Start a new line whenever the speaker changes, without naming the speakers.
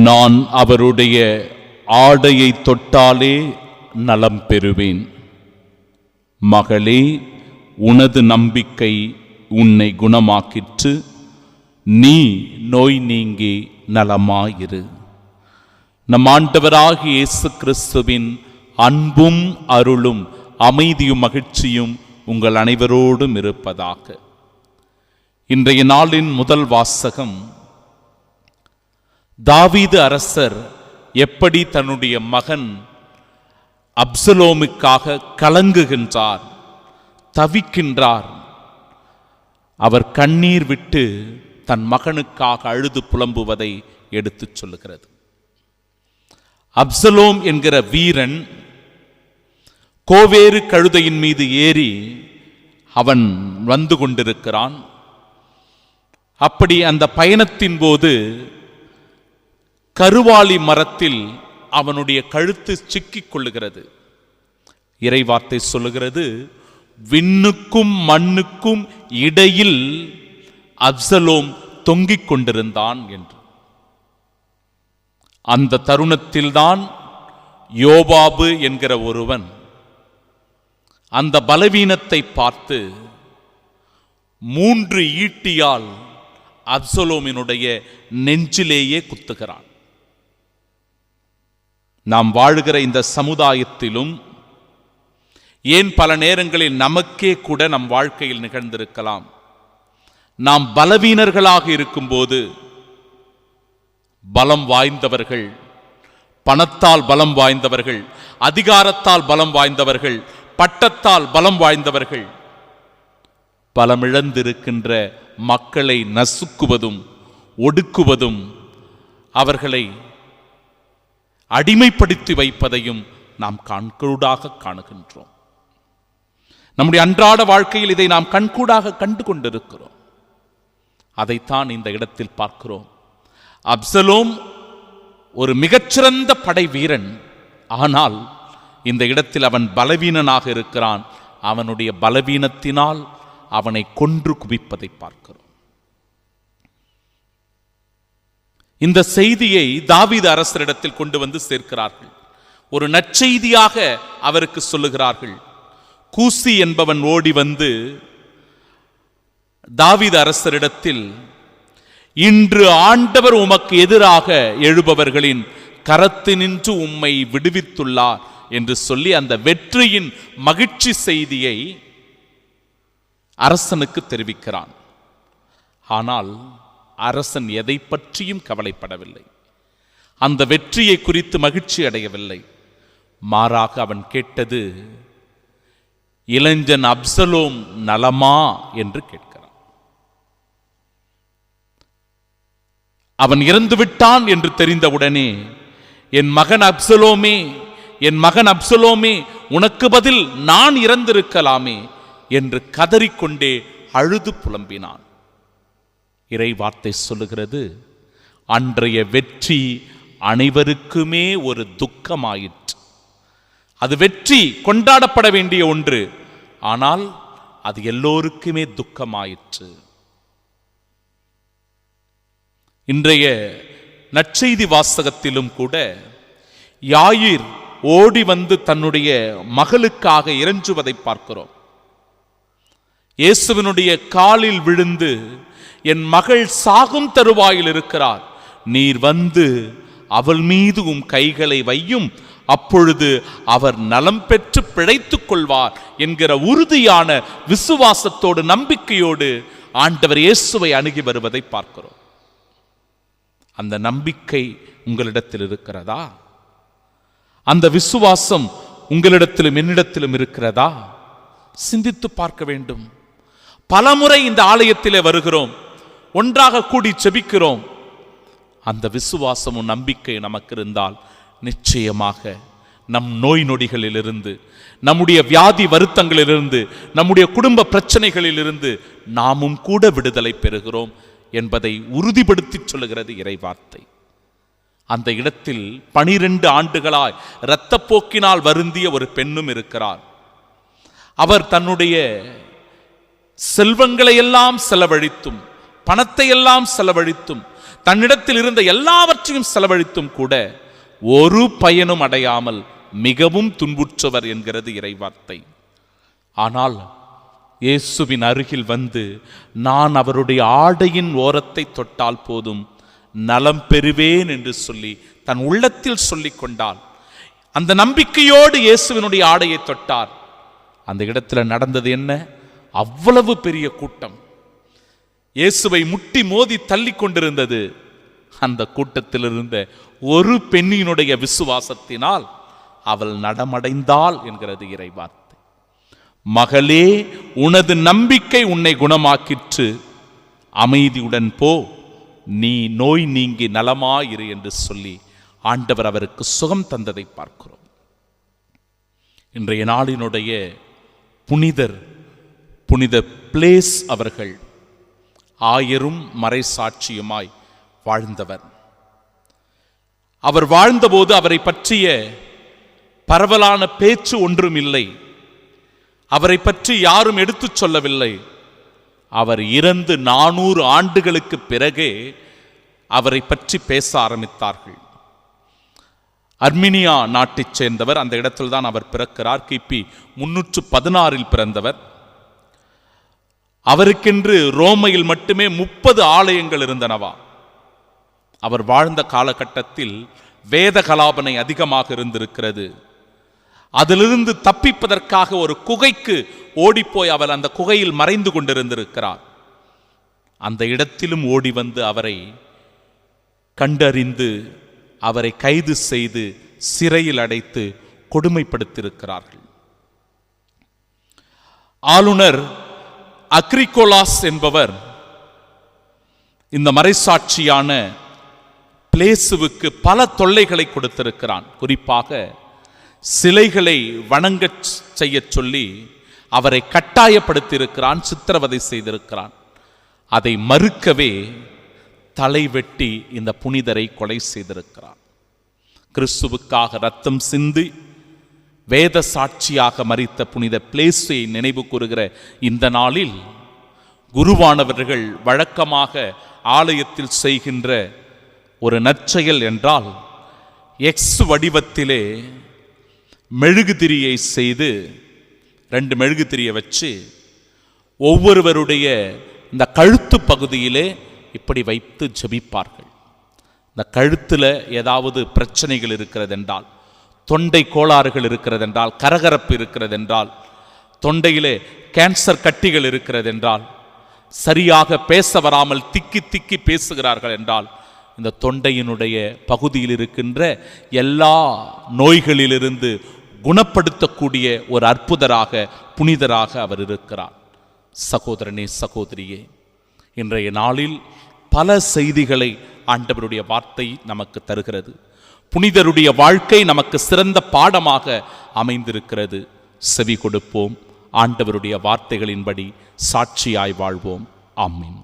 நான் அவருடைய ஆடையை தொட்டாலே நலம் பெறுவேன். மகளே, உனது நம்பிக்கை உன்னை குணமாக்கிற்று. நீ நோய் நீங்கி நலமாயிரு. நம் ஆண்டவராகிய இயேசு கிறிஸ்துவின் அன்பும் அருளும் அமைதியும் மகிழ்ச்சியும் உங்கள் அனைவரோடும் இருப்பதாக. இன்றைய நாளின் முதல் வாசகம், தாவீது அரசர் எப்படி தன்னுடைய மகன் அப்சலோமுக்காக கலங்குகின்றார், தவிக்கின்றார். அவர் கண்ணீர் விட்டு தன் மகனுக்காக அழுது புலம்புவதை எடுத்துச் சொல்லுகிறது. அப்சலோம் என்கிற வீரன் கோவேறு கழுதையின் மீது ஏறி அவன் வந்து கொண்டிருக்கிறான். அப்படி அந்த பயணத்தின் போது கருவாளி மரத்தில் அவனுடைய கழுத்து சிக்கிக் கொள்ளுகிறது. இறைவார்த்தை சொல்லுகிறது, விண்ணுக்கும் மண்ணுக்கும் இடையில் அப்சலோம் தொங்கிக் கொண்டிருந்தான் என்று. அந்த தருணத்தில்தான் யோவாபு என்கிற ஒருவன் அந்த பலவீனத்தை பார்த்து 3 ஈட்டியால் அப்சலோமினுடைய நெஞ்சிலேயே குத்துகிறான். நாம் வாழுகிற இந்த சமுதாயத்திலும் ஏன் பல நேரங்களில் நமக்கே கூட நம் வாழ்க்கையில் நிகழ்ந்திருக்கலாம். நாம் பலவீனர்களாக இருக்கும்போது பலம் வாய்ந்தவர்கள், பணத்தால் பலம் வாய்ந்தவர்கள், அதிகாரத்தால் பலம் வாய்ந்தவர்கள், பட்டத்தால் பலம் வாய்ந்தவர்கள் பலமிழந்திருக்கின்ற மக்களை நசுக்குவதும் ஒடுக்குவதும் அவர்களை அடிமைப்படுத்தி வைப்பதையும் நாம் கண்கூடாக காணுகின்றோம். நம்முடைய அன்றாட வாழ்க்கையில் இதை நாம் கண்கூடாக கண்டு கொண்டிருக்கிறோம். அதைத்தான் இந்த இடத்தில் பார்க்கிறோம். அப்சலோம் ஒரு மிகச்சிறந்த படை வீரன், ஆனால் இந்த இடத்தில் அவன் பலவீனனாக இருக்கிறான். அவனுடைய பலவீனத்தினால் அவனை கொன்று குவிப்பதை பார்க்கிறோம். இந்த செய்தியை தாவீது அரசரிடத்தில் கொண்டு வந்து சேர்க்கிறார்கள். ஒரு நற்செய்தியாக அவருக்கு சொல்லுகிறார்கள். கூசி என்பவன் ஓடி வந்து தாவீது அரசரிடத்தில், இன்று ஆண்டவர் உமக்கு எதிராக எழுபவர்களின் கரத்தினின்று உம்மை விடுவித்துள்ளார் என்று சொல்லி அந்த வெற்றியின் மகிழ்ச்சி செய்தியை அரசனுக்கு தெரிவிக்கிறான். ஆனால் அரசன் எதை பற்றியும் கவலைப்படவில்லை. அந்த வெற்றியை குறித்து மகிழ்ச்சி அடையவில்லை. மாறாக அவன் கேட்டது, இளைஞன் அப்சலோம் நலமா என்று கேட்கிறான். அவன் இறந்து விட்டான் என்று தெரிந்தவுடனே, என் மகன் அப்சலோமே, என் மகன் அப்சலோமே, உனக்கு பதில் நான் இறந்திருக்கலாமே என்று கதறிக்கொண்டே அழுது புலம்பினான். இறை வார்த்தை சொல்லுகிறது, அன்றைய வெற்றி அனைவருக்குமே ஒரு துக்கமாயிற்று. அது வெற்றி கொண்டாடப்பட வேண்டிய ஒன்று, ஆனால் அது எல்லோருக்குமே துக்கமாயிற்று. இன்றைய நற்செய்தி வாசகத்திலும் கூட யாயிர் ஓடி வந்து தன்னுடைய மகளுக்காக இறைஞ்சுவதை பார்க்கிறோம். இயேசுவினுடைய காலில் விழுந்து, என் மகள் சாகும் தருவாயில் இருக்கிறார், நீர் வந்து அவள் மீது உம் கைகளை வையும், அப்பொழுது அவர் நலம் பெற்று பிழைத்துக் கொள்வார் என்கிற உறுதியான விசுவாசத்தோடு நம்பிக்கையோடு ஆண்டவர் இயேசுவை அணுகி வருவதை பார்க்கிறோம். அந்த நம்பிக்கை உங்களிடத்தில் இருக்கிறதா? அந்த விசுவாசம் உங்களிடத்திலும் என்னிடத்திலும் இருக்கிறதா? சிந்தித்து பார்க்க வேண்டும். பலமுறை இந்த ஆலயத்திலே வருகிறோம், ஒன்றாக கூடி செபிக்கிறோம். அந்த விசுவாசமும் நம்பிக்கை நமக்கு இருந்தால் நிச்சயமாக நம் நோய் நொடிகளிலிருந்து, நம்முடைய வியாதி வருத்தங்களிலிருந்து, நம்முடைய குடும்ப பிரச்சனைகளிலிருந்து நாமும் கூட விடுதலை பெறுகிறோம் என்பதை உறுதிப்படுத்தி சொல்லுகிறது இறைவார்த்தை. அந்த இடத்தில் 12 ஆண்டுகளாய் இரத்தப்போக்கினால் வருந்திய ஒரு பெண்ணும் இருக்கிறார். அவர் தன்னுடைய செல்வங்களை எல்லாம் செலவழித்தும், பணத்தை எல்லாம் செலவழித்தும், தன்னிடத்தில் இருந்த எல்லாவற்றையும் செலவழித்தும் கூட ஒரு பயனும் அடையாமல் மிகவும் துன்புற்றவர் என்கிறது இறைவார்த்தை. ஆனால் இயேசுவின் அருகில் வந்து நான் அவருடைய ஆடையின் ஓரத்தை தொட்டால் போதும் நலம் பெறுவேன் என்று சொல்லி தன் உள்ளத்தில் சொல்லிக் கொண்டால், அந்த நம்பிக்கையோடு இயேசுவினுடைய ஆடையை தொட்டார். அந்த இடத்துல நடந்தது என்ன? அவ்வளவு பெரிய கூட்டம் இயேசுவை முட்டி மோதி தள்ளி கொண்டிருந்தது. அந்த கூட்டத்தில் இருந்த ஒரு பெண்ணினுடைய விசுவாசத்தினால் அவள் நடமடைந்தாள் என்கிறது இறைவார்த்தை. மகளே, உனது நம்பிக்கை உன்னை குணமாக்கிற்று, அமைதியுடன் போ, நீ நோய் நீங்கி நலமாயிரு என்று சொல்லி ஆண்டவர் அவருக்கு சுகம் தந்ததை பார்க்கிறோம். இன்றைய நாளினுடைய புனிதர் புனித பிளேஸ் அவர்கள் ஆயரும் மறைசாட்சியுமாய் வாழ்ந்தவர். அவர் வாழ்ந்தபோது அவரை பற்றிய பரவலான பேச்சு ஒன்றும் இல்லை. அவரை பற்றி யாரும் எடுத்துச் சொல்லவில்லை. அவர் இறந்து 400 ஆண்டுகளுக்கு பிறகே அவரை பற்றி பேச ஆரம்பித்தார்கள். அர்மீனியா நாட்டைச் சேர்ந்தவர். அந்த இடத்தில் தான் அவர் பிறக்கிறார். கிபி 316 பிறந்தவர். அவருக்கென்று ரோமையில் மட்டுமே 30 ஆலயங்கள் இருந்தனவா. அவர் வாழ்ந்த காலகட்டத்தில் வேத கலாபனை அதிகமாக இருந்திருக்கிறது. அதிலிருந்து தப்பிப்பதற்காக ஒரு குகைக்கு ஓடிப்போய் அவர் அந்த குகையில் மறைந்து கொண்டிருந்திருக்கிறார். அந்த இடத்திலும் ஓடி வந்து அவரை கண்டறிந்து அவரை கைது செய்து சிறையில் அடைத்து கொடுமைப்படுத்தியிருக்கிறார்கள். ஆளுநர் அக்ரிகோலாஸ் என்பவர் இந்த மறைசாட்சியான பிளேசுவுக்கு பல தொல்லைகளை கொடுத்திருக்கிறான். குறிப்பாக சிலைகளை வணங்க செய்ய சொல்லி அவரை கட்டாயப்படுத்தியிருக்கிறான், சித்திரவதை செய்திருக்கிறான். அதை மறுக்கவே தலை வெட்டி இந்த புனிதரை கொலை செய்திருக்கிறான். கிறிஸ்துவுக்காக ரத்தம் சிந்தி வேத சாட்சியாக மரித்த புனித பிளேஸை நினைவு கூறுகிற இந்த நாளில் குருவானவர்கள் வழக்கமாக ஆலயத்தில் செய்கின்ற ஒரு நற்செயல் என்றால் எக்ஸ் வடிவத்திலே மெழுகுதிரியை செய்து 2 மெழுகுதிரியை வச்சு ஒவ்வொருவருடைய இந்த கழுத்து பகுதியிலே இப்படி வைத்து ஜெபிப்பார்கள். இந்த கழுத்தில் ஏதாவது பிரச்சனைகள் இருக்கிறதென்றால், தொண்டை கோளாறுகள் இருக்கிறதென்றால், கரகரப்பு இருக்கிறதென்றால், தொண்டையிலே கேன்சர் கட்டிகள் இருக்கிறதென்றால், சரியாக பேச வராமல் திக்கி திக்கி பேசுகிறார்கள் என்றால், இந்த தொண்டையினுடைய பகுதியில் இருக்கின்ற எல்லா நோய்களிலிருந்து குணப்படுத்தக்கூடிய ஒரு அற்புதராக புனிதராக அவர் இருக்கிறார். சகோதரனே, சகோதரியே, இன்றைய நாளில் பல செய்திகளை ஆண்டவருடைய வார்த்தை நமக்கு தருகிறது. புனிதருடைய வாழ்க்கை நமக்கு சிறந்த பாடமாக அமைந்திருக்கிறது. செவி கொடுப்போம், ஆண்டவருடைய வார்த்தைகளின்படி சாட்சியாய் வாழ்வோம். ஆமென்.